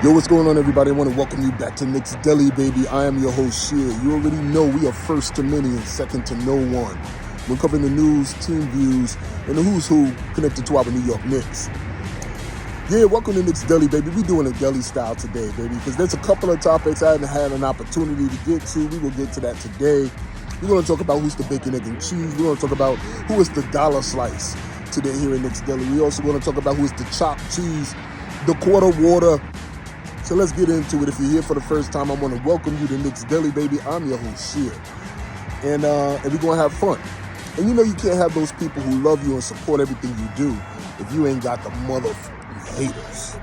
Yo, what's going on, everybody? I want to welcome you back to Knicks Deli, baby. I am your host, Sheer. You already know we are first to many and second to no one. We're covering the news, team views, and the who's who connected to our New York Knicks. Yeah, welcome to Knicks Deli, baby. We're doing a deli style today, baby, because there's a couple of topics I haven't had an opportunity to get to. We will get to that today. We're going to talk about who's the bacon, egg, and cheese. We're going to talk about who is the dollar slice today here in Knicks Deli. We're also going to talk about who is the chopped cheese, the quarter water. So let's get into it. If you're here for the first time, I want to welcome you to Knicks Deli, baby. I'm your host, Sheer. And we're going to have fun. And you know you can't have those people who love you and support everything you do if you ain't got the motherfucking haters.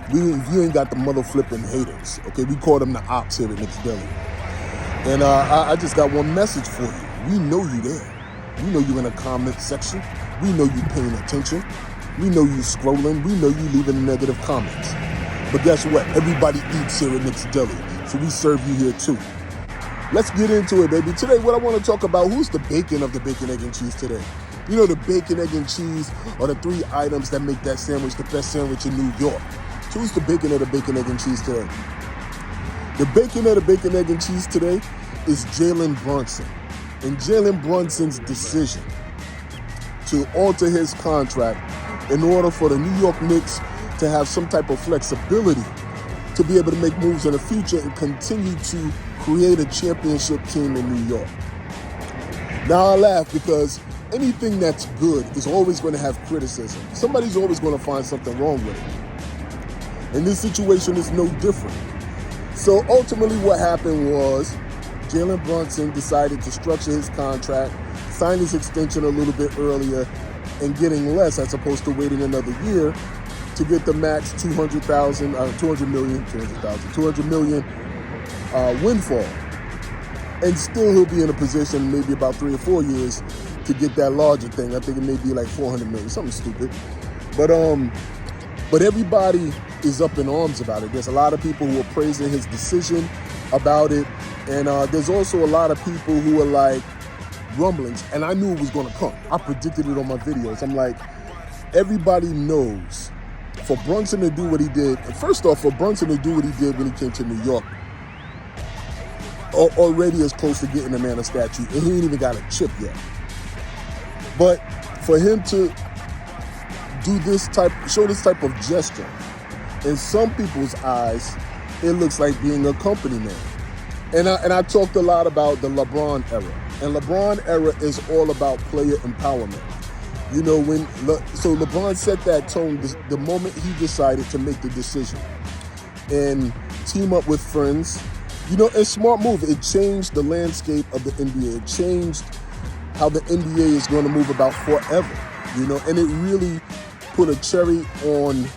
If you ain't got the mother flipping haters, okay? We call them the ops here at Knicks Deli. And I just got one message for you. We know you there. We know you in the comment section. We know you paying attention. We know you scrolling. We know you leaving negative comments. But guess what? Everybody eats here at Knicks Deli, so we serve you here too. Let's get into it, baby. Today, what I want to talk about, who's the bacon of the bacon, egg, and cheese today? You know, the bacon, egg, and cheese are the three items that make that sandwich the best sandwich in New York. So who's the bacon of the bacon, egg, and cheese today? The bacon of the bacon, egg, and cheese today is Jaylen Brunson. And Jaylen Brunson's decision to alter his contract in order for the New York Knicks to have some type of flexibility to be able to make moves in the future and continue to create a championship team in New York. Now I laugh because anything that's good is always going to have criticism. Somebody's always going to find something wrong with it. And this situation is no different. So ultimately what happened was Jaylen Brunson decided to structure his contract, sign his extension a little bit earlier, and getting less as opposed to waiting another year to get the max $200 million windfall. And still he'll be in a position maybe about 3 or 4 years to get that larger thing. I think it may be like $400 million, something stupid. But everybody is up in arms about it. There's a lot of people who are praising his decision about it. And there's also a lot of people who are like rumblings. And I knew it was going to come. I predicted it on my videos. I'm like, everybody knows for Brunson to do what he did, first off, for Brunson to do what he did when he came to New York, already is close to getting the man a statue, and he ain't even got a chip yet. But for him to show this type of gesture, in some people's eyes, it looks like being a company man. And I talked a lot about the LeBron era, and LeBron era is all about player empowerment. You know, so LeBron set that tone the moment he decided to make the decision and team up with friends. You know, a smart move. It changed the landscape of the NBA. It changed how the NBA is going to move about forever. You know, and it really put a cherry on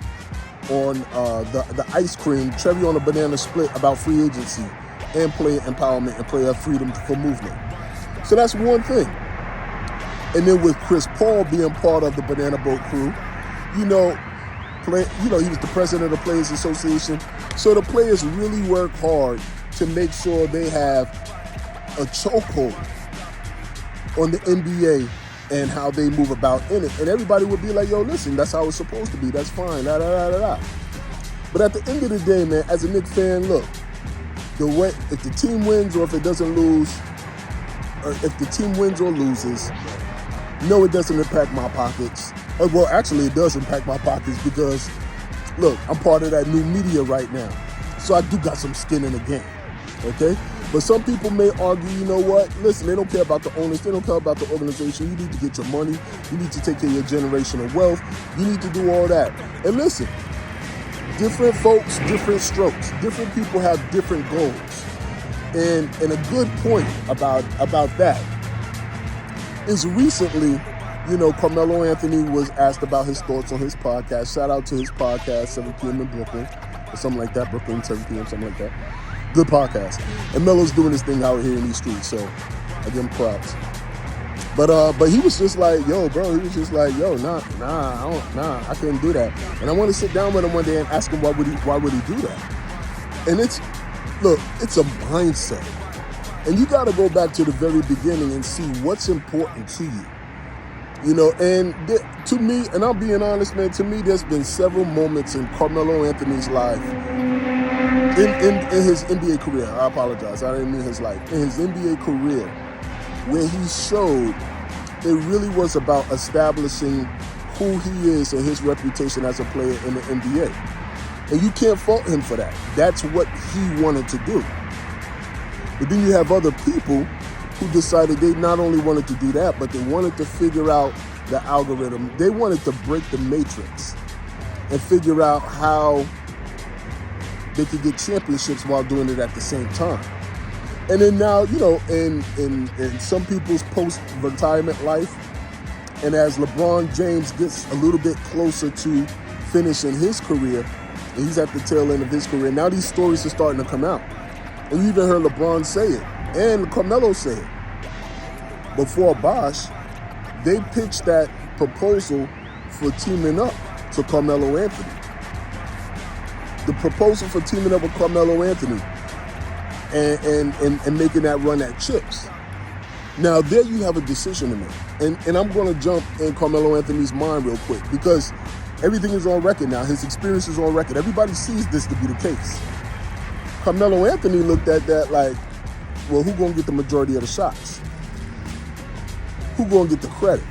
the ice cream, cherry on a banana split about free agency and player empowerment and player freedom for movement. So that's one thing. And then with Chris Paul being part of the Banana Boat crew, he was the president of the Players Association. So the players really work hard to make sure they have a chokehold on the NBA and how they move about in it. And everybody would be like, yo, listen, that's how it's supposed to be. That's fine. Da, da, da, da, da. But at the end of the day, man, as a Knicks fan, look, if the team wins or if it doesn't lose, or if the team wins or loses, no, it doesn't impact my pockets. Well, actually, it does impact my pockets because, look, I'm part of that new media right now. So I do got some skin in the game, okay? But some people may argue, you know what? Listen, they don't care about the owners. They don't care about the organization. You need to get your money. You need to take care of your generational wealth. You need to do all that. And listen, different folks, different strokes. Different people have different goals. And a good point about that is recently, you know, Carmelo Anthony was asked about his thoughts on his podcast. Shout out to his podcast, 7 p.m. in Brooklyn, or something like that. Brooklyn, 7 p.m., something like that. Good podcast. And Melo's doing his thing out here in these streets, so I give him props. But he was just like, yo, bro, nah, I couldn't do that. And I want to sit down with him one day and ask him why would he do that? And it's a mindset. And you got to go back to the very beginning and see what's important to you. And to me, and I'm being honest, man, to me, there's been several moments in Carmelo Anthony's life, in his NBA career. I apologize, I didn't mean his life. In his NBA career, where he showed it really was about establishing who he is and his reputation as a player in the NBA. And you can't fault him for that. That's what he wanted to do. But then you have other people who decided they not only wanted to do that, but they wanted to figure out the algorithm. They wanted to break the matrix and figure out how they could get championships while doing it at the same time. And then now, in some people's post-retirement life, and as LeBron James gets a little bit closer to finishing his career, and he's at the tail end of his career, now these stories are starting to come out. And you even heard LeBron say it, and Carmelo say it. Before Bosh, they pitched that proposal for teaming up to Carmelo Anthony. The proposal for teaming up with Carmelo Anthony and making that run at chips. Now, there you have a decision to make. And I'm going to jump in Carmelo Anthony's mind real quick because everything is on record now. His experience is on record. Everybody sees this to be the case. Carmelo Anthony looked at that like, well, who's going to get the majority of the shots? Who's going to get the credit?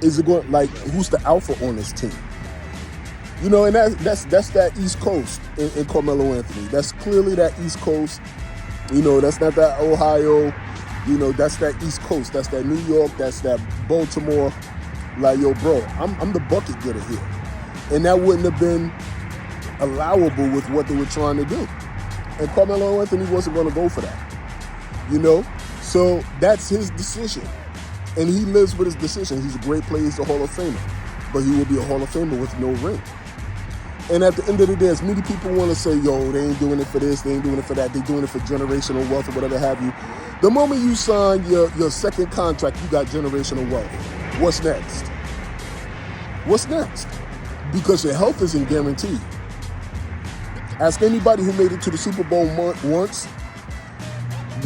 Is it going, like, who's the alpha on this team? And that's that East Coast in Carmelo Anthony. That's clearly that East Coast. That's not that Ohio. That's that East Coast. That's that New York. That's that Baltimore. Like, yo, bro, I'm the bucket getter here. And that wouldn't have been allowable with what they were trying to do. And Carmelo Anthony wasn't going to go for that. So that's his decision. And he lives with his decision. He's a great player. He's a Hall of Famer. But he will be a Hall of Famer with no ring. And at the end of the day, as many people want to say, yo, they ain't doing it for this, they ain't doing it for that, they doing it for generational wealth or whatever have you. The moment you sign your second contract, you got generational wealth. What's next? What's next? Because your health isn't guaranteed. Ask anybody who made it to the Super Bowl once,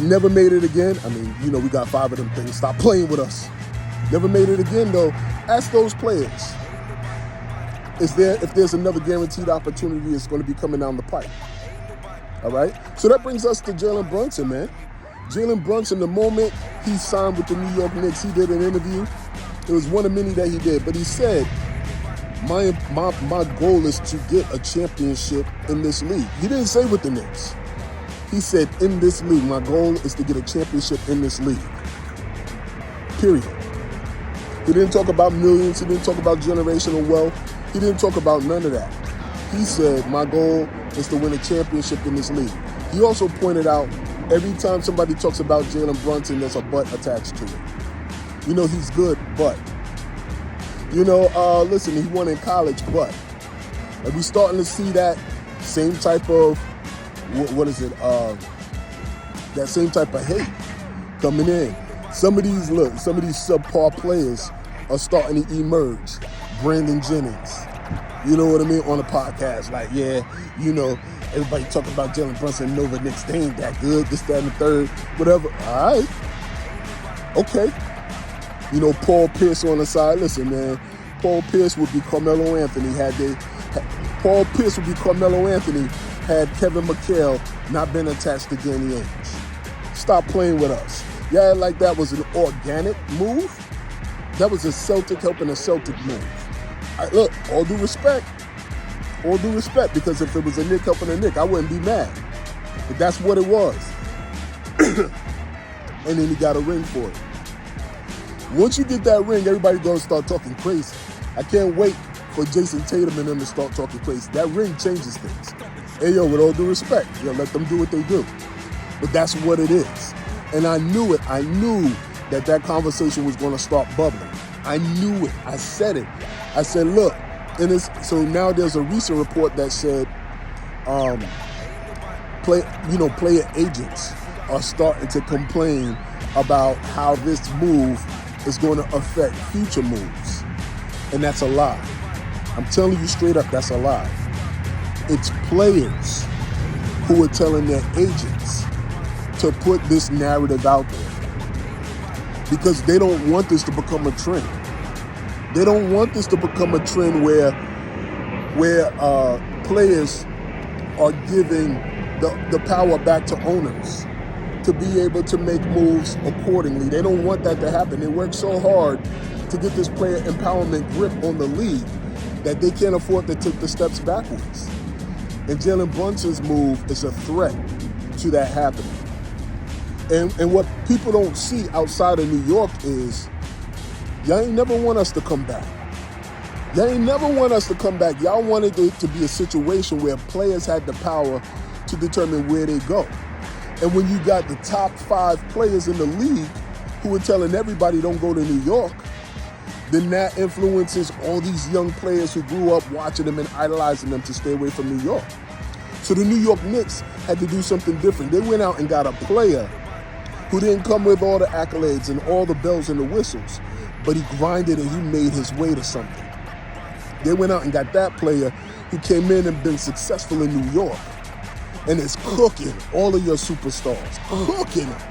never made it again. I mean, we got 5 of them things. Stop playing with us. Never made it again, though. Ask those players. If there's another guaranteed opportunity, it's going to be coming down the pipe. All right? So that brings us to Jaylen Brunson, man. Jaylen Brunson, the moment he signed with the New York Knicks, he did an interview. It was one of many that he did. But he said, my goal is to get a championship in this league. He didn't say with the Knicks. He said, in this league, my goal is to get a championship in this league. Period. He didn't talk about millions. He didn't talk about generational wealth. He didn't talk about none of that. He said, my goal is to win a championship in this league. He also pointed out, every time somebody talks about Jaylen Brunson, there's a but attached to it. He's good, but. Listen, he won in college, but. And we starting to see that same type of, that same type of hate coming in. Some of these subpar players are starting to emerge. Brandon Jennings, you know what I mean, on a podcast, like, everybody talking about Jaylen Brunson, Nova Knicks, they ain't that good, this, that, and the third, whatever. All right. Okay. Paul Pierce on the side. Listen, man, Paul Pierce would be Carmelo Anthony had Kevin McHale not been attached to Danny Ainge. Stop playing with us. Yeah, like that was an organic move. That was a Celtic helping a Celtic move. Look, all due respect, because if it was a Knick helping a Knick, I wouldn't be mad. But that's what it was. And then he got a ring for it. Once you get that ring, everybody gonna start talking crazy. I can't wait for Jason Tatum and them to start talking crazy. That ring changes things. Hey, yo, with all due respect, let them do what they do. But that's what it is. And I knew it. I knew that conversation was going to start bubbling. I knew it. I said it. I said, look, so now there's a recent report that said player agents are starting to complain about how this move is going to affect future moves. And that's a lie. I'm telling you straight up, that's a lie. It's players who are telling their agents to put this narrative out there. because they don't want this to become a trend. They don't want this to become a trend where players are giving the power back to owners to be able to make moves accordingly. They don't want that to happen. They work so hard to get this player empowerment grip on the league that they can't afford to take the steps backwards. And Jaylen Brunson's move is a threat to that happening. And what people don't see outside of New York is, y'all ain't never want us to come back. Y'all ain't never want us to come back. Y'all wanted it to be a situation where players had the power to determine where they go. And when you got the top 5 players in the league who are telling everybody don't go to New York, then that influences all these young players who grew up watching them and idolizing them to stay away from New York. So the New York Knicks had to do something different. They went out and got a player who didn't come with all the accolades and all the bells and the whistles, but he grinded and he made his way to something. They went out and got that player who came in and been successful in New York and is cooking all of your superstars. Cooking them.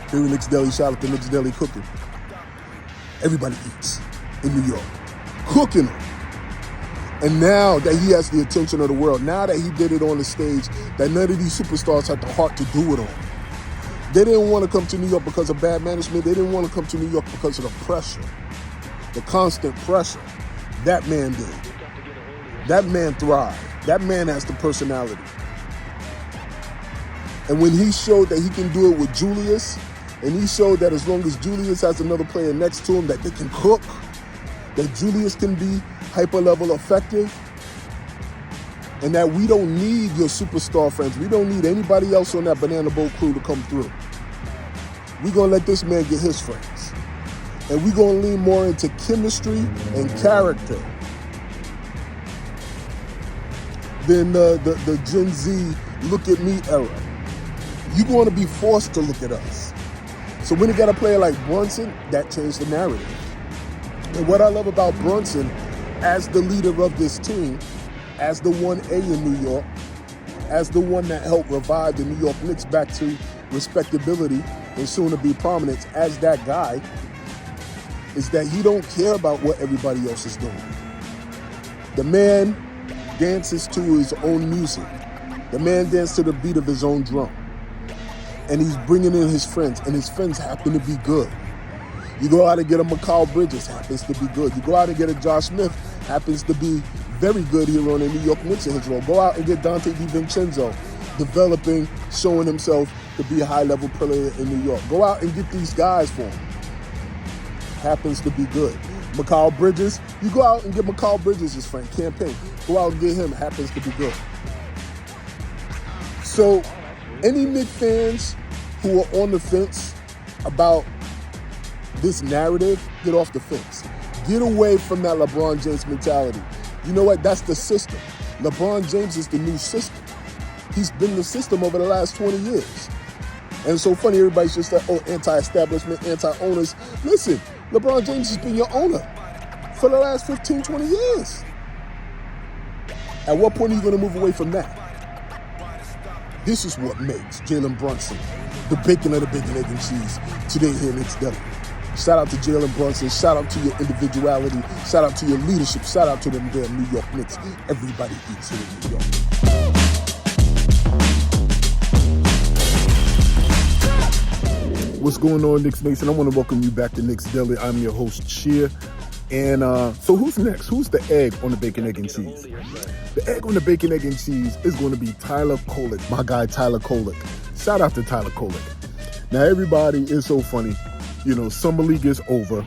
Here in Knicks Deli, shout out to Knicks Deli Cooking. Everybody eats in New York. Cooking them. And now that he has the attention of the world, now that he did it on the stage, that none of these superstars had the heart to do it on. They didn't want to come to New York because of bad management. They didn't want to come to New York because of the pressure, the constant pressure. That man did. That man thrived. That man has the personality. And when he showed that he can do it with Julius, and he showed that as long as Julius has another player next to him, that they can cook, that Julius can be hyper-level effective, and that we don't need your superstar friends. We don't need anybody else on that Banana Boat crew to come through. We're going to let this man get his friends. And we're going to lean more into chemistry and character than the Gen Z look at me era. You're going to be forced to look at us. So when you got a player like Brunson, that changed the narrative. And what I love about Brunson as the leader of this team, as the 1A in New York, as the one that helped revive the New York Knicks back to respectability and soon to be prominence as that guy, is that he don't care about what everybody else is doing. The man dances to his own music. The man dances to the beat of his own drum. And he's bringing in his friends, and his friends happen to be good. You go out and get a Mikal Bridges, happens to be good. You go out and get a Josh Smith, happens to be very good here on the New York Knicks in his role. Go out and get Dante DiVincenzo, developing, showing himself to be a high-level player in New York. Go out and get these guys for him. Happens to be good. Mikal Bridges, you go out and get Mikal Bridges' his friend, campaign. Go out and get him, happens to be good. So, any Knicks fans who are on the fence about this narrative, get off the fence. Get away from that LeBron James mentality. You know what? That's the system. LeBron James is the new system. He's been the system over the last 20 years. And it's so funny, everybody's just like, oh, anti-establishment, anti-owners. Listen, LeBron James has been your owner for the last 15, 20 years. At what point are you going to move away from that? This is what makes Jaylen Brunson the bacon of the bacon, egg, and cheese today here in Knicks Deli. Shout out to Jaylen Brunson. Shout out to your individuality. Shout out to your leadership. Shout out to them damn New York Knicks. Everybody eats here in New York. What's going on, Knicks Nation? I want to welcome you back to Knicks Deli. I'm your host, Cheer. And so who's next? Who's the egg on the bacon, egg, and cheese? The egg on the bacon, egg, and cheese is going to be Tyler Kolek, my guy Tyler Kolek. Shout out to Tyler Kolek. Now, everybody is so funny. You know, summer league is over.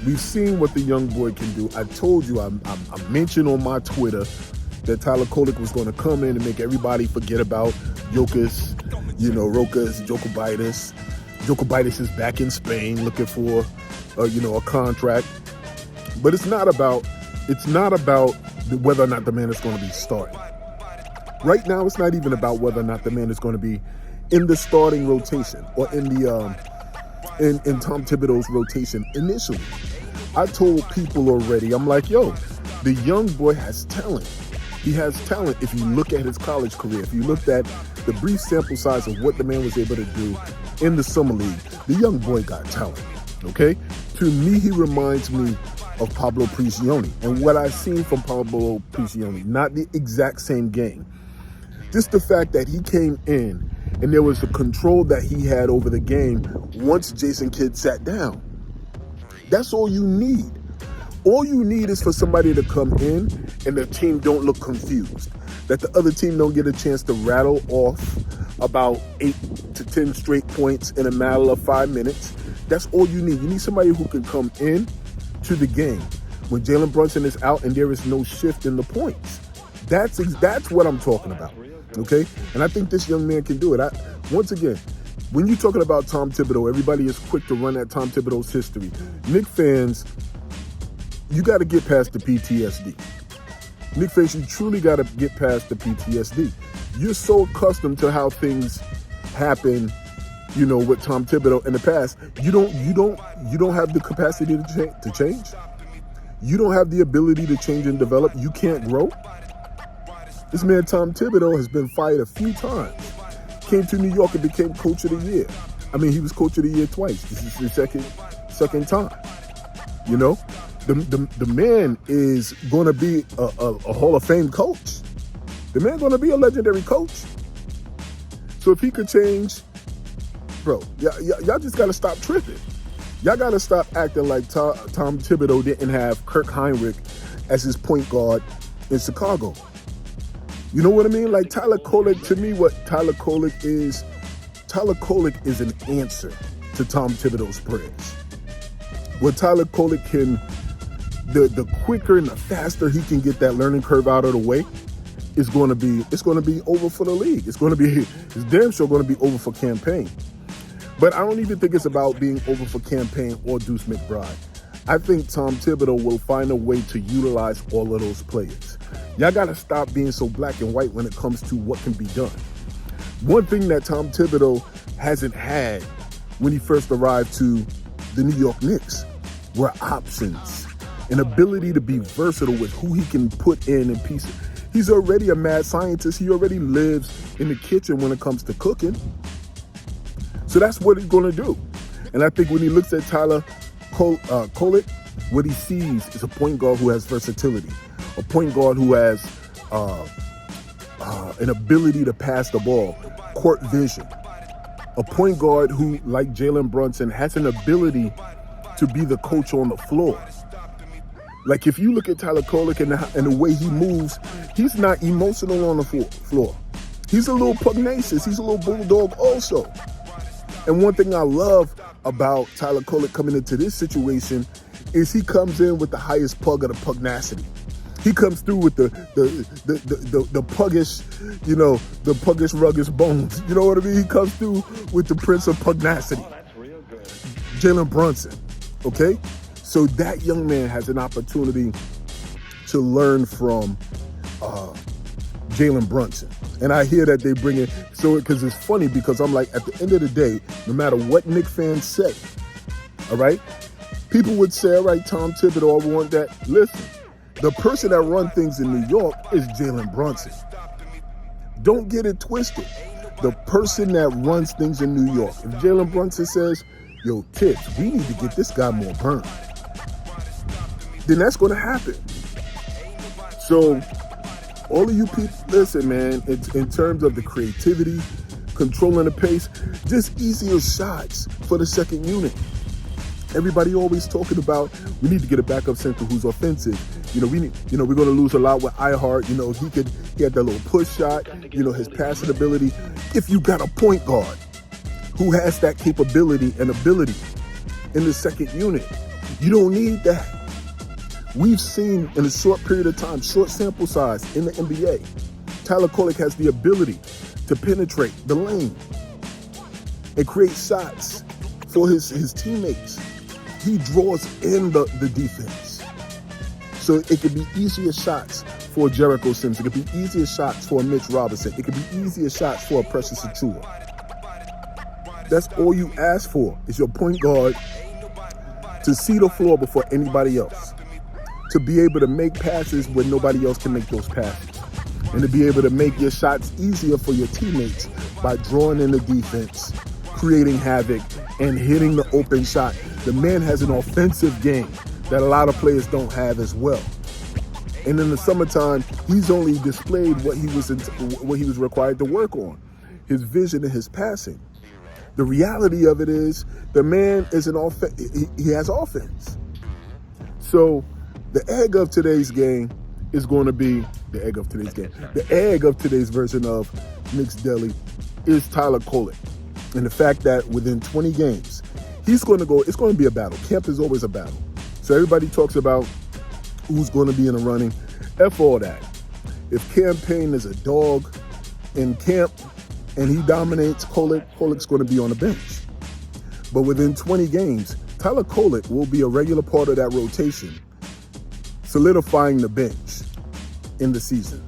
We've seen what the young boy can do. I told you, I mentioned on my Twitter that Tyler Kolek was going to come in and make everybody forget about Jokic, Rokas, Jokovitis. Jokovitis is back in Spain looking for, a contract. But it's not about whether or not the man is going to be starting. Right now, it's not even about whether or not the man is going to be in the starting rotation or in the in Tom Thibodeau's rotation initially. I told people already, I'm like, yo, the young boy has talent. He has talent if you look at his college career. If you looked at the brief sample size of what the man was able to do in the summer league, the young boy got talent, okay? To me, he reminds me of Pablo Prigioni and what I've seen from Pablo Prigioni, not the exact same game. Just the fact that he came in and there was the control that he had over the game once Jason Kidd sat down. That's all you need. All you need is for somebody to come in and the team don't look confused. That the other team don't get a chance to rattle off about 8 to 10 straight points in a matter of 5 minutes. That's all you need. You need somebody who can come in to the game when Jaylen Brunson is out and there is no shift in the points. That's what I'm talking about, okay? And I think this young man can do it. Once again, when you're talking about Tom Thibodeau, everybody is quick to run at Tom Thibodeau's history. Knicks fans, you got to get past the PTSD. Knicks fans, you truly got to get past the PTSD. You're so accustomed to how things happen, with Tom Thibodeau in the past. You don't have the capacity to change. You don't have the ability to change and develop. You can't grow. This man Tom Thibodeau has been fired a few times. Came to New York and became coach of the year. I mean, he was coach of the year twice. This is the second time. The man is going to be a Hall of Fame coach. The man going to be a legendary coach. So if he could change, bro, y'all just got to stop tripping. Y'all got to stop acting like Tom Thibodeau didn't have Kirk Heinrich as his point guard in Chicago. You know what I mean? Like Tyler Kolek, to me, what Tyler Kolek is an answer to Tom Thibodeau's prayers. What Tyler Kolek can, the quicker and the faster he can get that learning curve out of the way, it's going to be over for the league. It's damn sure going to be over for Campaign. But I don't even think it's about being over for Campaign or Deuce McBride. I think Tom Thibodeau will find a way to utilize all of those players. Y'all got to stop being so black and white when it comes to what can be done. One thing that Tom Thibodeau hasn't had when he first arrived to the New York Knicks were options, an ability to be versatile with who he can put in pieces. He's already a mad scientist. He already lives in the kitchen when it comes to cooking. So that's what he's going to do. And I think when he looks at Tyler Kolek, what he sees is a point guard who has versatility, a point guard who has an ability to pass the ball, court vision, a point guard who, like Jaylen Brunson, has an ability to be the coach on the floor. Like if you look at Tyler Kolek and the way he moves, he's not emotional on the floor. He's a little pugnacious. He's a little bulldog also. And one thing I love about Tyler Kolek coming into this situation is he comes in with the highest pug of the pugnacity. He comes through with the puggish, the puggish, ruggish bones. You know what I mean? He comes through with the Prince of Pugnacity. Oh, that's real good. Jaylen Brunson, okay? So that young man has an opportunity to learn from Jaylen Brunson. And I hear that they bring in, because it's funny because I'm like, at the end of the day, no matter what Knicks fans say, all right, people would say, all right, Tom Thibodeau, I want that. Listen, the person that runs things in New York is Jaylen Brunson. Don't get it twisted. The person that runs things in New York, if Jaylen Brunson says, yo, Thibs, we need to get this guy more burned, then that's going to happen. So all of you people, listen, man, it's in terms of the creativity, controlling the pace, just easier shots for the second unit. Everybody always talking about we need to get a backup center who's offensive. We're going to lose a lot with iHeart. He had that little push shot, his passing ability. If you got a point guard who has that capability and ability in the second unit, you don't need that. We've seen in a short period of time, short sample size in the NBA, Tyler Kolek has the ability to penetrate the lane and create shots for his teammates. He draws in the defense. So it could be easier shots for Jericho Sims. It could be easier shots for Mitch Robinson. It could be easier shots for Precious Achiuwa. That's all you ask for is your point guard to see the floor before anybody else, to be able to make passes when nobody else can make those passes, and to be able to make your shots easier for your teammates by drawing in the defense, creating havoc, and hitting the open shot. The man has an offensive game that a lot of players don't have as well. And in the summertime, he's only displayed what he was required to work on, his vision and his passing. The reality of it is the man is he has offense. So the egg of today's game is going to be the egg of today's version of Knicks Deli is Tyler Kolek. And the fact that within 20 games, it's going to be a battle. Camp is always a battle. So everybody talks about who's going to be in the running. F all that. If campaign is a dog in camp and he dominates Kolek's going to be on the bench. But within 20 games, Tyler Kolek will be a regular part of that rotation, solidifying the bench in the season.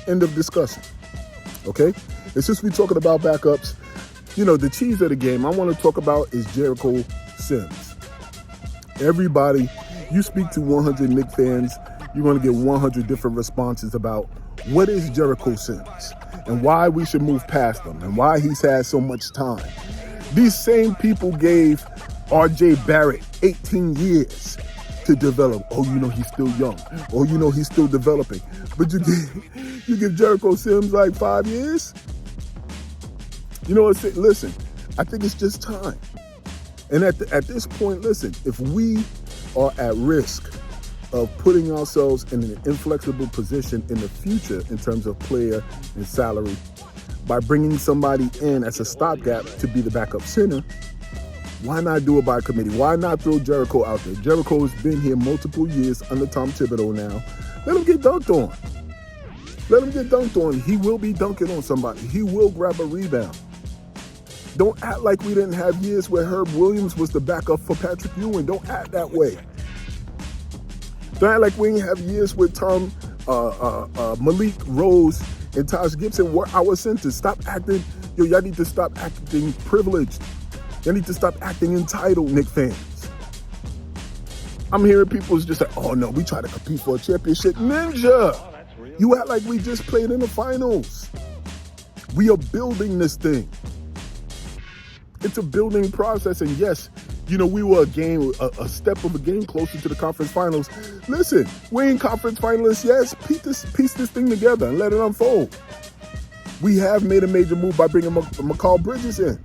End of discussion. Okay? And since we're talking about backups, the cheese of the game I want to talk about is Jericho Sims. Everybody, you speak to 100 Knicks fans, you're going to get 100 different responses about what is Jericho Sims and why we should move past him and why he's had so much time. These same people gave R.J. Barrett 18 years to develop. Oh, he's still young. Oh, he's still developing. But you give Jericho Sims like 5 years? Listen, I think it's just time. And at this point, listen, if we are at risk of putting ourselves in an inflexible position in the future in terms of player and salary by bringing somebody in as a stopgap to be the backup center, why not do it by committee? Why not throw Jericho out there? Jericho has been here multiple years under Tom Thibodeau now. Let him get dunked on. He will be dunking on somebody. He will grab a rebound. Don't act like we didn't have years where Herb Williams was the backup for Patrick Ewing. Don't act that way. Don't act like we didn't have years with Malik Rose and Taj Gibson were our centers. Stop acting, y'all need to stop acting privileged. Y'all need to stop acting entitled, Knicks fans. I'm hearing people just like, oh no, we try to compete for a championship. Ninja! You act like we just played in the finals. We are building this thing. It's a building process, and yes, we were a step of a game closer to the conference finals. Listen, we ain't conference finalists, yes. Piece this thing together and let it unfold. We have made a major move by bringing McCall Bridges in.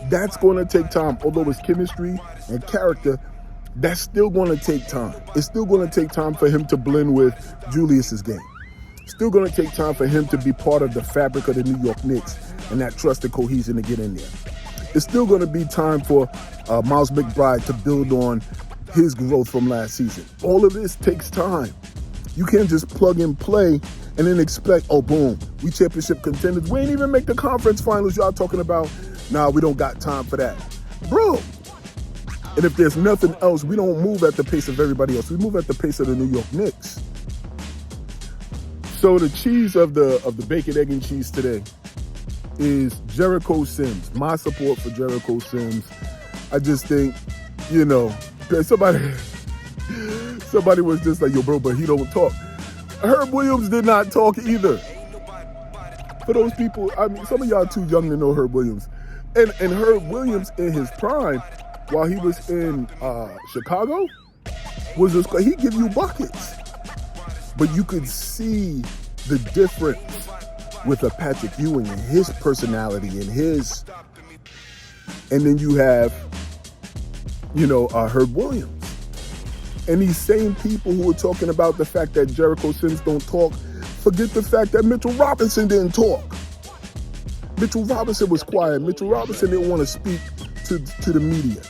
That's going to take time. Although it's chemistry and character, that's still going to take time. It's still going to take time for him to blend with Julius's game. Still going to take time for him to be part of the fabric of the New York Knicks and that trust and cohesion to get in there. It's still going to be time for Miles McBride to build on his growth from last season. All of this takes time. You can't just plug and play and then expect, oh, boom, we championship contenders. We ain't even make the conference finals. Y'all talking about, nah, we don't got time for that. Bro. And if there's nothing else, we don't move at the pace of everybody else. We move at the pace of the New York Knicks. So the cheese of the bacon, egg, and cheese today is Jericho Sims. My support for Jericho Sims. I just think, somebody was just like, yo, bro, but he don't talk. Herb Williams did not talk either. For those people, some of y'all too young to know Herb Williams. And Herb Williams in his prime, while he was in Chicago, he give you buckets. But you could see the difference with a Patrick Ewing and his personality and then you have, Herb Williams. And these same people who are talking about the fact that Jericho Sims don't talk, forget the fact that Mitchell Robinson didn't talk. Mitchell Robinson was quiet. Mitchell Robinson didn't want to speak to the media.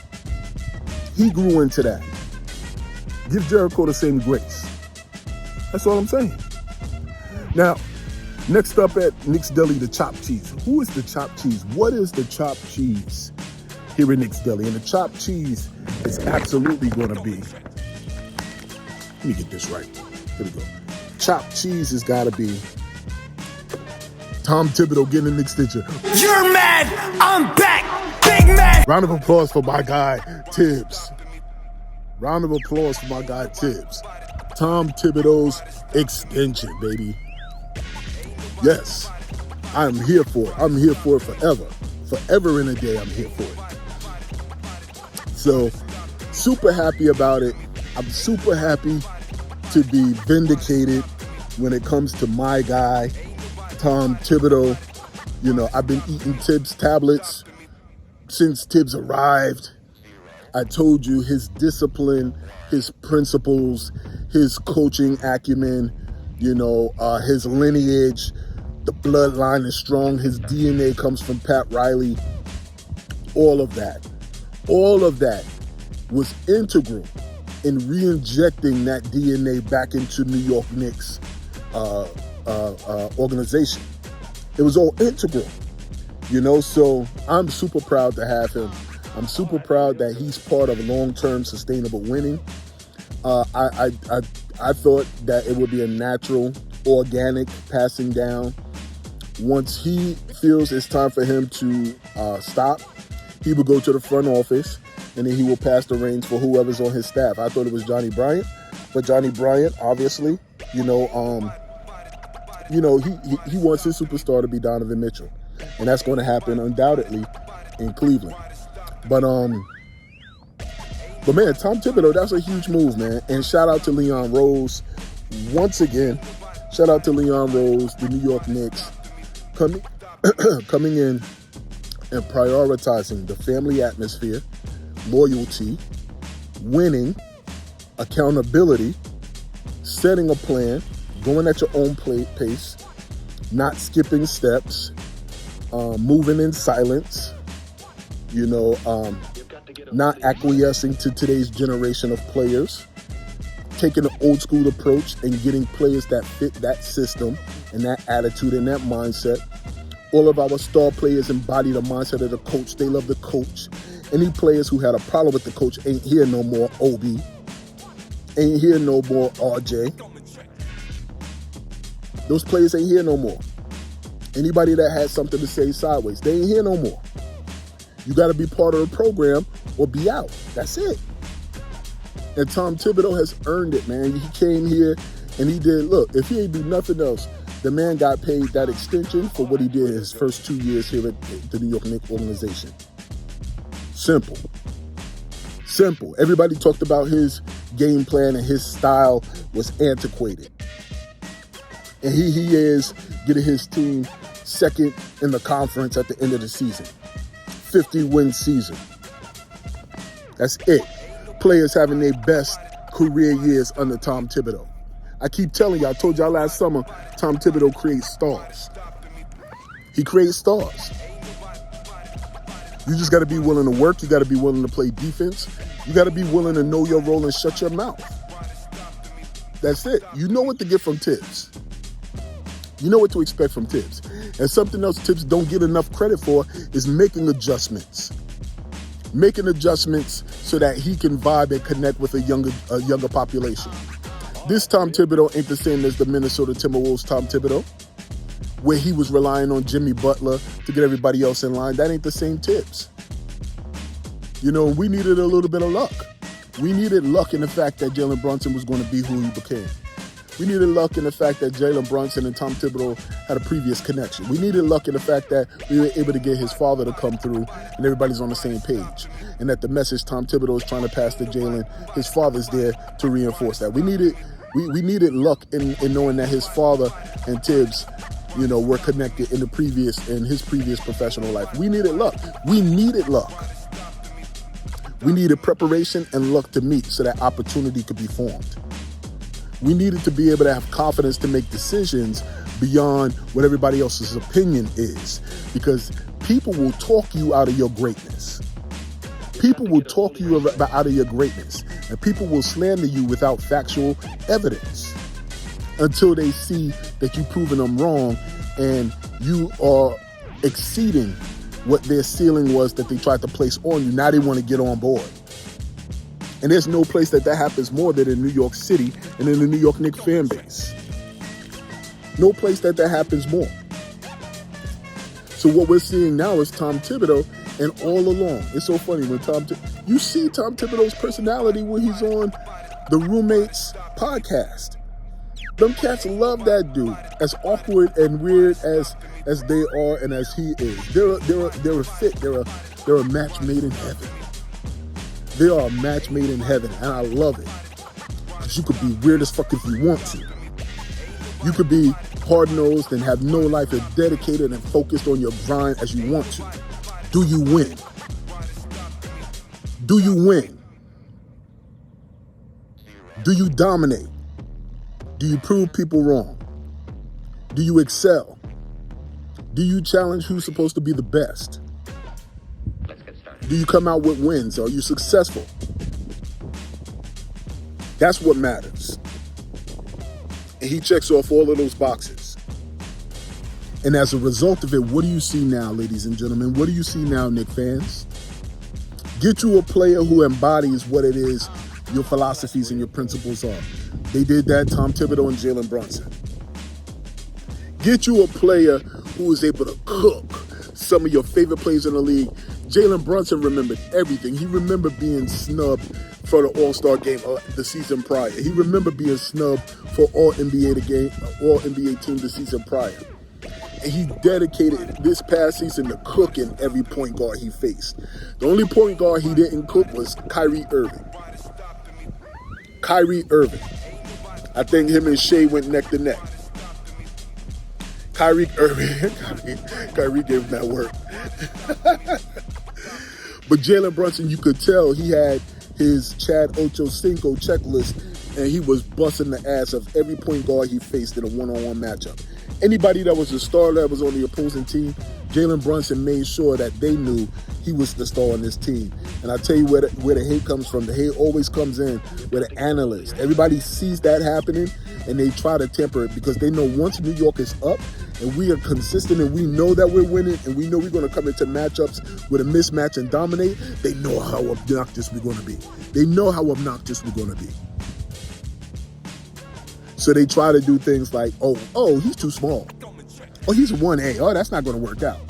He grew into that. Give Jericho the same grace. That's all I'm saying. Now, next up at Knicks Deli, the chopped cheese. Who is the chopped cheese? What is the chopped cheese here at Knicks Deli? And the chopped cheese is absolutely going to be, let me get this right. Here we go. Chopped cheese has got to be Tom Thibodeau getting an extension. You're mad, I'm back, big man. Round of applause for my guy, Thibs. Round of applause for my guy, Thibs. Tom Thibodeau's extension, baby. Yes. I'm here for it. I'm here for it forever. Forever in a day, I'm here for it. So, super happy about it. I'm super happy to be vindicated when it comes to my guy, Tom Thibodeau. You know, I've been eating Thibs tablets since Thibs arrived. I told you his discipline, his principles, his coaching acumen, you know, his lineage, the bloodline is strong. His DNA comes from Pat Riley. All of that was integral in re-injecting that DNA back into New York Knicks organization. It was all integral, you know, so I'm super proud to have him. I'm super proud that he's part of long-term sustainable winning. I thought that it would be a natural, organic passing down. Once he feels it's time for him to stop, he will go to the front office and then he will pass the reins for whoever's on his staff. I thought it was Johnny Bryant, but Johnny Bryant, obviously, he wants his superstar to be Donovan Mitchell, and that's going to happen undoubtedly in Cleveland. But man, Tom Thibodeau, that's a huge move, man. And shout out to Leon Rose once again. Shout out to Leon Rose, the New York Knicks, coming in and prioritizing the family atmosphere, loyalty, winning, accountability, setting a plan, going at your own pace, not skipping steps, moving in silence, not acquiescing to today's generation of players, taking an old school approach and getting players that fit that system and that attitude and that mindset. All of our star players embody the mindset of the coach. They love the coach. Any players who had a problem with the coach ain't here no more, Obi. Ain't here no more, RJ. Those players ain't here no more. Anybody that had something to say sideways, they ain't here no more. You got to be part of the program or be out. That's it. And Tom Thibodeau has earned it, man. He came here and he did, look, if he ain't do nothing else, the man got paid that extension for what he did his first 2 years here at the New York Knicks organization. Simple. Everybody talked about his game plan and his style was antiquated. And he is getting his team second in the conference at the end of the season. 50-win season. That's it. Players having their best career years under Tom Thibodeau. I keep telling you, I told y'all last summer, Tom Thibodeau creates stars. He creates stars. You just got to be willing to work. You got to be willing to play defense. You got to be willing to know your role and shut your mouth. That's it. You know what to get from Thibs. You know what to expect from Thibs. And something else Thibs don't get enough credit for is making adjustments. Making adjustments so that he can vibe and connect with a younger population. This Tom Thibodeau ain't the same as the Minnesota Timberwolves Tom Thibodeau, where he was relying on Jimmy Butler to get everybody else in line. That ain't the same Thibs. We needed a little bit of luck. We needed luck in the fact that Jaylen Brunson was going to be who he became. We needed luck in the fact that Jaylen Brunson and Tom Thibodeau had a previous connection. We needed luck in the fact that we were able to get his father to come through and everybody's on the same page. And that the message Tom Thibodeau is trying to pass to Jalen, his father's there to reinforce that. We needed luck in knowing that his father and Thibs, were connected in his previous professional life. We needed luck. We needed preparation and luck to meet so that opportunity could be formed. We needed to be able to have confidence to make decisions beyond what everybody else's opinion is, because people will talk you out of your greatness. People will talk you out of your greatness, and people will slander you without factual evidence until they see that you've proven them wrong and you are exceeding what their ceiling was that they tried to place on you. Now they want to get on board. And there's no place that happens more than in New York City and in the New York Knicks fan base. No place that happens more. So what we're seeing now is Tom Thibodeau, and all along, it's so funny when you see Tom Thibodeau's personality when he's on the Roommates podcast. Them cats love that dude. As awkward and weird as they are and as he is. They're a fit. They're a match made in heaven. They are a match made in heaven, and I love it. Because you could be weird as fuck if you want to. You could be hard-nosed and have no life and dedicated and focused on your grind as you want to. Do you win? Do you win? Do you dominate? Do you prove people wrong? Do you excel? Do you challenge who's supposed to be the best? Do you come out with wins? Are you successful? That's what matters. And he checks off all of those boxes. And as a result of it, what do you see now, ladies and gentlemen? What do you see now, Knicks fans? Get you a player who embodies what it is your philosophies and your principles are. They did that, Tom Thibodeau and Jaylen Brunson. Get you a player who is able to cook some of your favorite players in the league. Jaylen Brunson remembered everything. He remembered being snubbed for the All-Star game the season prior. He remembered being snubbed for All-NBA team the season prior. And he dedicated this past season to cooking every point guard he faced. The only point guard he didn't cook was Kyrie Irving. Kyrie Irving. I think him and Shea went neck to neck. Kyrie Irving. Kyrie gave him that work. But Jaylen Brunson, you could tell he had his Chad Ochocinco checklist, and he was busting the ass of every point guard he faced in a one-on-one matchup. Anybody that was a star that was on the opposing team, Jaylen Brunson made sure that they knew he was the star on this team. And I tell you where the hate comes from. The hate always comes in with the analysts. Everybody sees that happening, and they try to temper it because they know once New York is up and we are consistent and we know that we're winning and we know we're going to come into matchups with a mismatch and dominate, they know how obnoxious we're going to be. They know how obnoxious we're going to be. So they try to do things like, oh, he's too small. Oh, he's a 1A. Oh, that's not going to work out.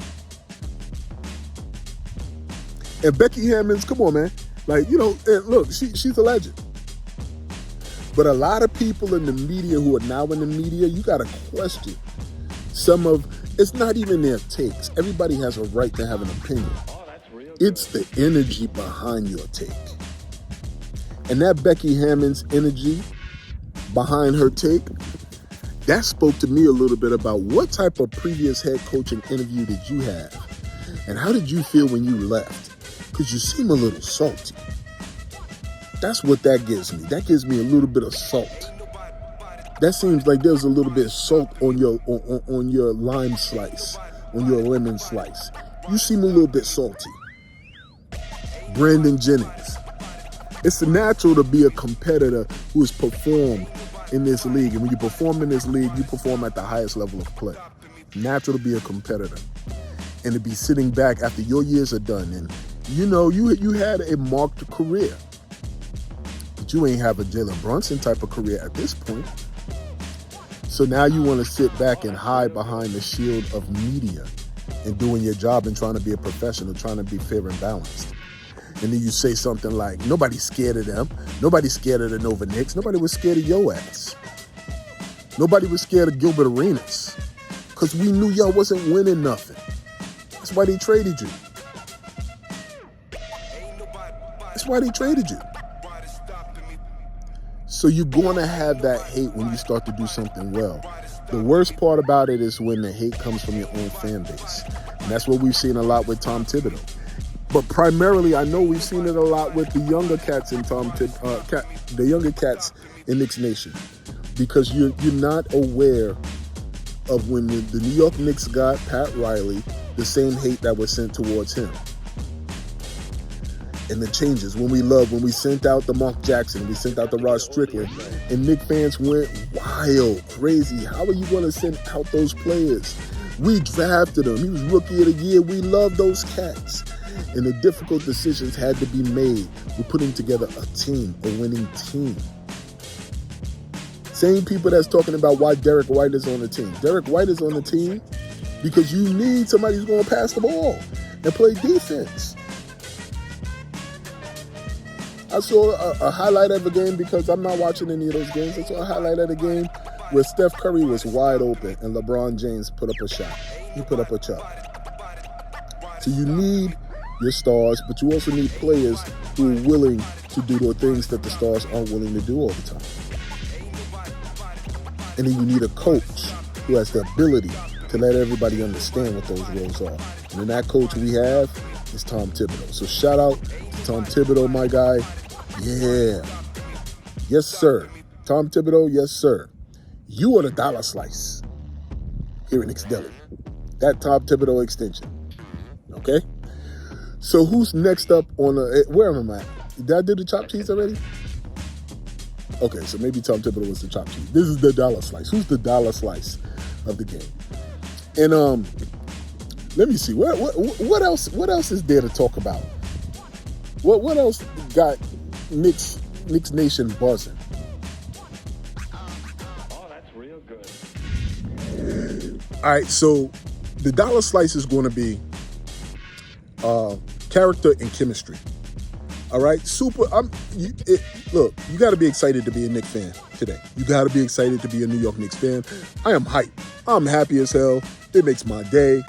And Becky Hammond's, come on, man. Like, you know, and look, she's a legend. But a lot of people in the media who are now in the media, you got to question it's not even their takes. Everybody has a right to have an opinion. It's the energy behind your take. And that Becky Hammond's energy behind her take, that spoke to me a little bit about what type of previous head coaching interview did you have? And how did you feel when you left? Because you seem a little salty. That's what that gives me. That gives me a little bit of salt. That seems like there's a little bit of salt on your lime slice, on your lemon slice. You seem a little bit salty. Brandon Jennings. It's natural to be a competitor who has performed in this league. And when you perform in this league, you perform at the highest level of play. Natural to be a competitor. And to be sitting back after your years are done. And, you know, you had a marked career. But you ain't have a Jaylen Brunson type of career at this point. So now you want to sit back and hide behind the shield of media and doing your job and trying to be a professional, trying to be fair and balanced. And then you say something like, nobody's scared of them. Nobody's scared of the Nova Knicks. Nobody was scared of your ass. Nobody was scared of Gilbert Arenas because we knew y'all wasn't winning nothing. That's why they traded you. That's why they traded you. So you're going to have that hate when you start to do something well. The worst part about it is when the hate comes from your own fan base. And that's what we've seen a lot with Tom Thibodeau. But primarily, I know we've seen it a lot with the younger cats in the younger cats in Knicks Nation, because you're not aware of when the New York Knicks got Pat Riley, the same hate that was sent towards him. And the changes when we sent out the Mark Jackson, we sent out the Rod Strickland, and Knicks fans went wild, crazy. How are you going to send out those players? We drafted him. He was Rookie of the Year. We love those cats. And the difficult decisions had to be made with putting together a team, a winning team. Same people that's talking about why Derek White is on the team. Derek White is on the team because you need somebody who's going to pass the ball and play defense. I saw a highlight of a game because I'm not watching any of those games. I saw a highlight of the game where Steph Curry was wide open and LeBron James put up a shot. He put up a chuck. So you need your stars, but you also need players who are willing to do the things that the stars aren't willing to do all the time. And then you need a coach who has the ability to let everybody understand what those roles are. And then that coach we have is Tom Thibodeau. So shout out to Tom Thibodeau, my guy. Yeah. Yes, sir. Tom Thibodeau, yes, sir. You are the dollar slice here at Knicks Deli. That Tom Thibodeau extension. Okay? So who's next up on the... Where am I at? Did I do the chopped cheese already? Okay, so maybe Tom Thibodeau was the chopped cheese. This is the dollar slice. Who's the dollar slice of the game? And let me see. What else is there to talk about? What else got Knicks Nation buzzing? Oh, that's real good. All right, so the dollar slice is going to be character and chemistry. All right, look, you got to be excited to be a Knicks fan today. You got to be excited to be a New York Knicks fan. I am hyped. I'm happy as hell. It makes my day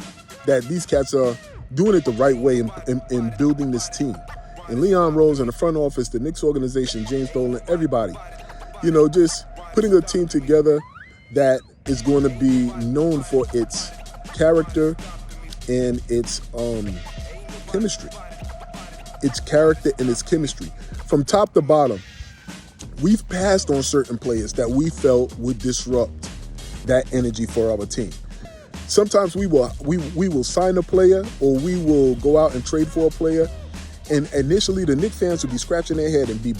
that these cats are doing it the right way in building this team. And Leon Rose in the front office, the Knicks organization, James Dolan, everybody, just putting a team together that is going to be known for its character and its chemistry. Its character and its chemistry. From top to bottom, we've passed on certain players that we felt would disrupt that energy for our team. Sometimes we will sign a player, or we will go out and trade for a player, and initially the Knicks fans would be scratching their head and be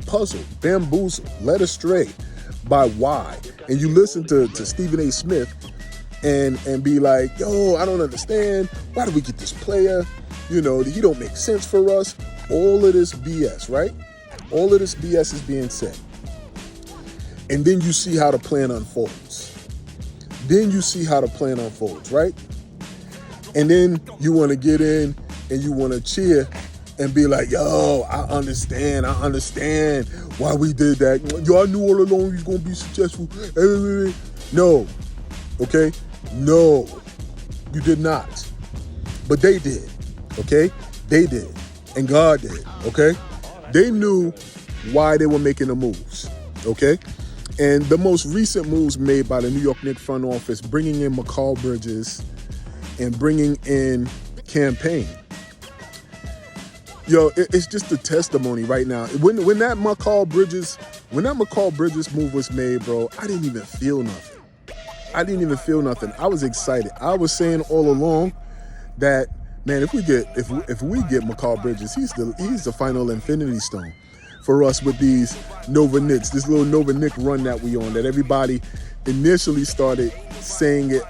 puzzled, bamboozled, led astray by why. And you listen to Stephen A. Smith and be like, yo, I don't understand. Why did we get this player? He don't make sense for us. All of this BS, right? All of this BS is being said. And then you see how the plan unfolds. Right? And then you want to get in and you want to cheer and be like, yo, I understand why we did that. Yo, I knew all along he was going to be successful. No. Okay? No. You did not. But they did. Okay? They did. And God did. Okay? They knew why they were making the moves. Okay? And the most recent moves made by the New York Knicks front office, bringing in McCall Bridges and bringing in Campaign. Yo, it's just a testimony right now. When that McCall Bridges move was made, bro, I didn't even feel nothing. I was excited. I was saying all along that, man, if we get McCall Bridges, he's the final infinity stone for us with these Nova Knicks, this little Nova Knick run that we on, that everybody initially started saying it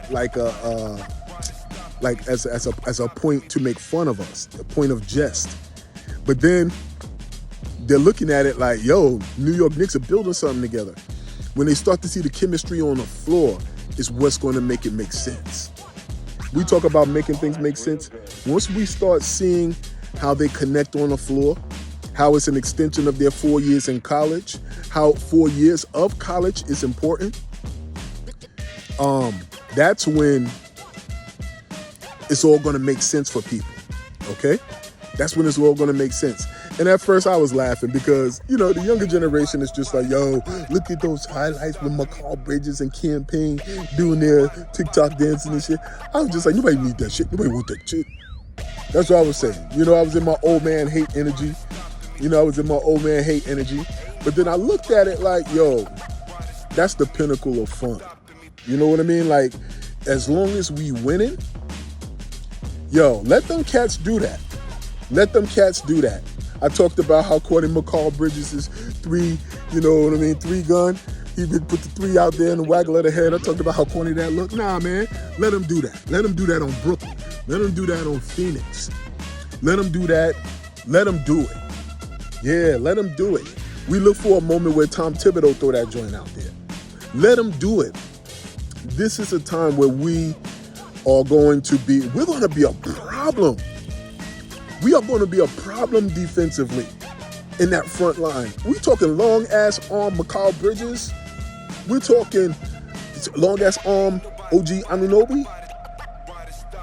as a point to make fun of us, a point of jest. But then they're looking at it like, yo, New York Knicks are building something together. When they start to see the chemistry on the floor is what's going to make it make sense. We talk about making things make sense. Once we start seeing how they connect on the floor, how it's an extension of their 4 years in college, how 4 years of college is important, that's when it's all going to make sense for people, okay? That's when it's all going to make sense. And at first I was laughing because, the younger generation is just like, yo, look at those highlights with McCall Bridges and Campaign doing their TikTok dancing and shit. I was just like, nobody need that shit. Nobody want that shit. That's what I was saying. I was in my old man hate energy. But then I looked at it like, yo, that's the pinnacle of fun. You know what I mean? Like, as long as we winning, yo, let them cats do that. I talked about how Courtney McCall Bridges is three gun. He would put the three out there and waggle of the head. I talked about how corny that looked. Nah, man, let him do that. Let him do that on Brooklyn. Let him do that on Phoenix. Let him do that. Let him do it. Yeah, let him do it. We look for a moment where Tom Thibodeau throw that joint out there. Let him do it. This is a time where we're going to be a problem. We are going to be a problem defensively in that front line. We talking long ass arm McCall Bridges. We're talking long as OG Anunoby.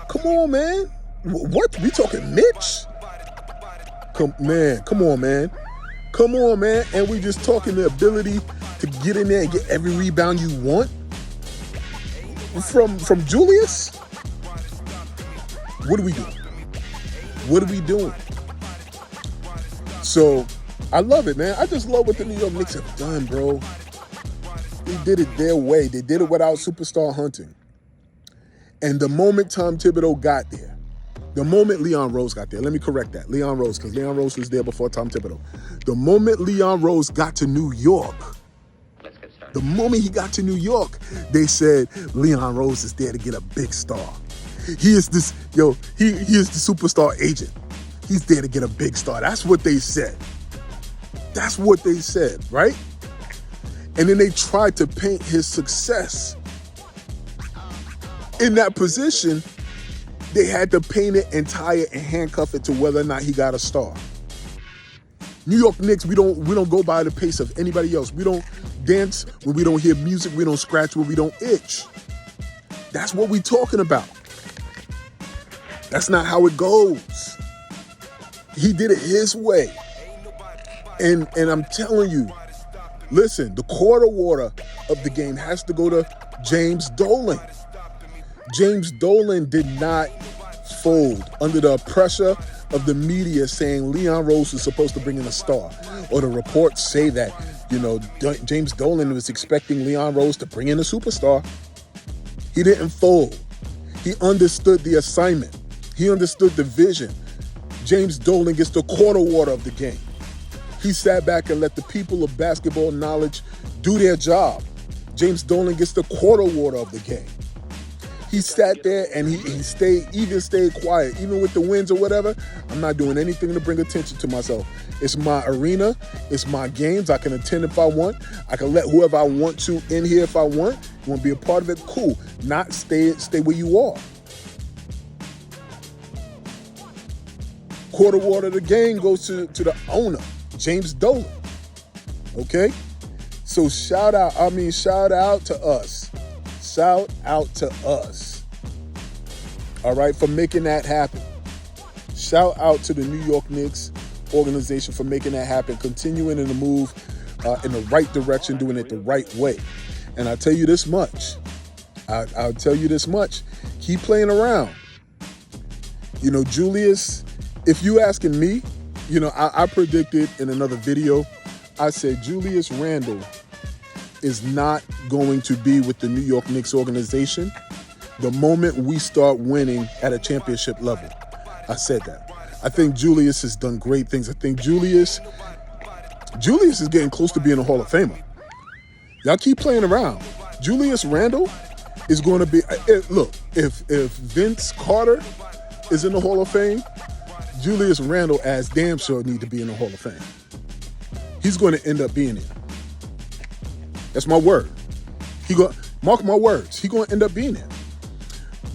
Come on, man. What? We talking Mitch? Come on, man. Come on, man. And we just talking the ability to get in there and get every rebound you want from Julius? What are we doing? What are we doing? So, I love it, man. I just love what the New York Knicks have done, bro. They did it their way. They did it without superstar hunting. And the moment Tom Thibodeau got there, the moment Leon Rose got there, let me correct that, Leon Rose, because Leon Rose was there before Tom Thibodeau. The moment Leon Rose got to New York, the moment he got to New York, they said Leon Rose is there to get a big star. He is the superstar agent. He's there to get a big star. That's what they said. That's what they said, right? And then they tried to paint his success. In that position, they had to paint it and tie it and handcuff it to whether or not he got a star. New York Knicks, we don't go by the pace of anybody else. We don't dance when we don't hear music. We don't scratch when we don't itch. That's what we're talking about. That's not how it goes. He did it his way. And I'm telling you, listen, the quarter water of the game has to go to James Dolan. James Dolan did not fold under the pressure of the media saying Leon Rose is supposed to bring in a star. Or the reports say that, James Dolan was expecting Leon Rose to bring in a superstar. He didn't fold. He understood the assignment. He understood the vision. James Dolan gets the quarter water of the game. He sat back and let the people of basketball knowledge do their job. James Dolan gets the quarter water of the game. He sat there and he stayed quiet. Even with the wins or whatever, I'm not doing anything to bring attention to myself. It's my arena. It's my games. I can attend if I want. I can let whoever I want to in here if I want. You want to be a part of it? Cool. Not stay where you are. Quarter water of the game goes to the owner, James Dolan. Okay? So shout out to us. Shout out to us. All right, for making that happen. Shout out to the New York Knicks organization for making that happen, continuing in the move in the right direction, doing it the right way. And I'll tell you this much. Keep playing around. Julius, if you asking me, I predicted in another video, I said Julius Randle is not going to be with the New York Knicks organization the moment we start winning at a championship level. I said that. I think Julius has done great things. I think Julius is getting close to being a Hall of Famer. Y'all keep playing around. Julius Randle is going to be, look, if Vince Carter is in the Hall of Fame, Julius Randle as damn sure need to be in the Hall of Fame. He's going to end up being there. That's my word. Mark my words. He's going to end up being there.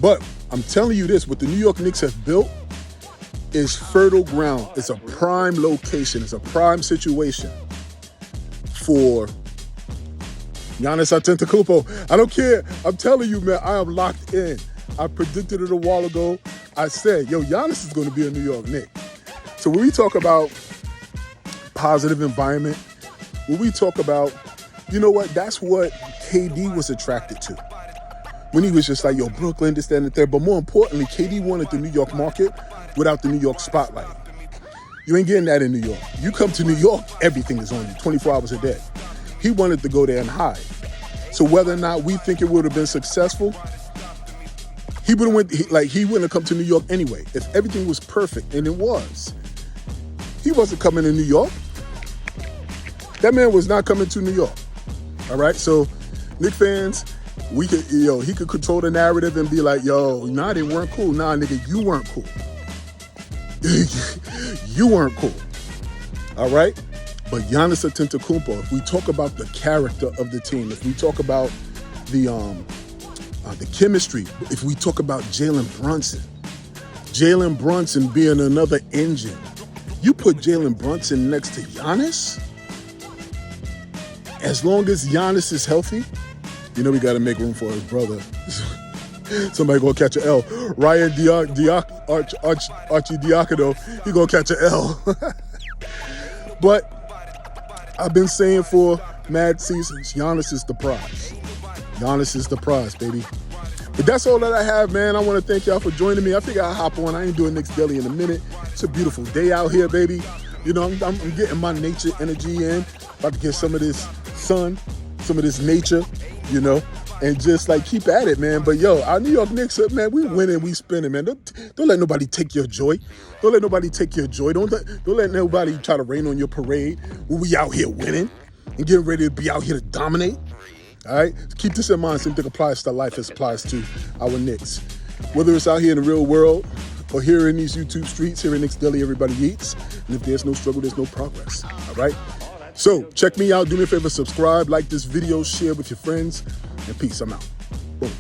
But I'm telling you this, what the New York Knicks have built is fertile ground. It's a prime location. It's a prime situation for Giannis Antetokounmpo. I don't care. I'm telling you, man, I am locked in. I predicted it a while ago. I said, Giannis is going to be a New York Knick. So when we talk about positive environment, when we talk about, that's what KD was attracted to. When he was just like, Brooklyn, this, that, and the third. But more importantly, KD wanted the New York market without the New York spotlight. You ain't getting that in New York. You come to New York, everything is on you 24 hours a day. He wanted to go there and hide. So whether or not we think it would have been successful, he wouldn't have come to New York anyway. If everything was perfect, and it was, he wasn't coming to New York. That man was not coming to New York. All right, so Knicks fans, he could control the narrative and be like, they weren't cool. Nah, nigga, you weren't cool. You weren't cool. All right? But Giannis Antetokounmpo, if we talk about the character of the team, if we talk about the chemistry, if we talk about Jaylen Brunson being another engine, you put Jaylen Brunson next to Giannis, as long as Giannis is healthy, You know we got to make room for his brother. Somebody gonna catch an L. Ryan Archidiakono, he gonna catch an L. But I've been saying for mad seasons, Giannis is the prize. Giannis is the prize, baby. But that's all that I have, man. I want to thank y'all for joining me. I figure I'll hop on. I ain't doing Knicks Deli in a minute. It's a beautiful day out here, baby. You know, I'm getting my nature energy in. About to get some of this sun, some of this nature, you know, and just like keep at it, man. But yo, our New York Knicks, man, we winning, we spinning, man. Don't let nobody take your joy. Don't let nobody take your joy. Don't let nobody try to rain on your parade when we out here winning and getting ready to be out here to dominate. All right? Keep this in mind. Same thing applies to life as applies to our Knicks. Whether it's out here in the real world or here in these YouTube streets, here in Knicks Deli, everybody eats. And if there's no struggle, there's no progress. All right? So check me out. Do me a favor, subscribe, like this video, share with your friends, and peace. I'm out. Boom.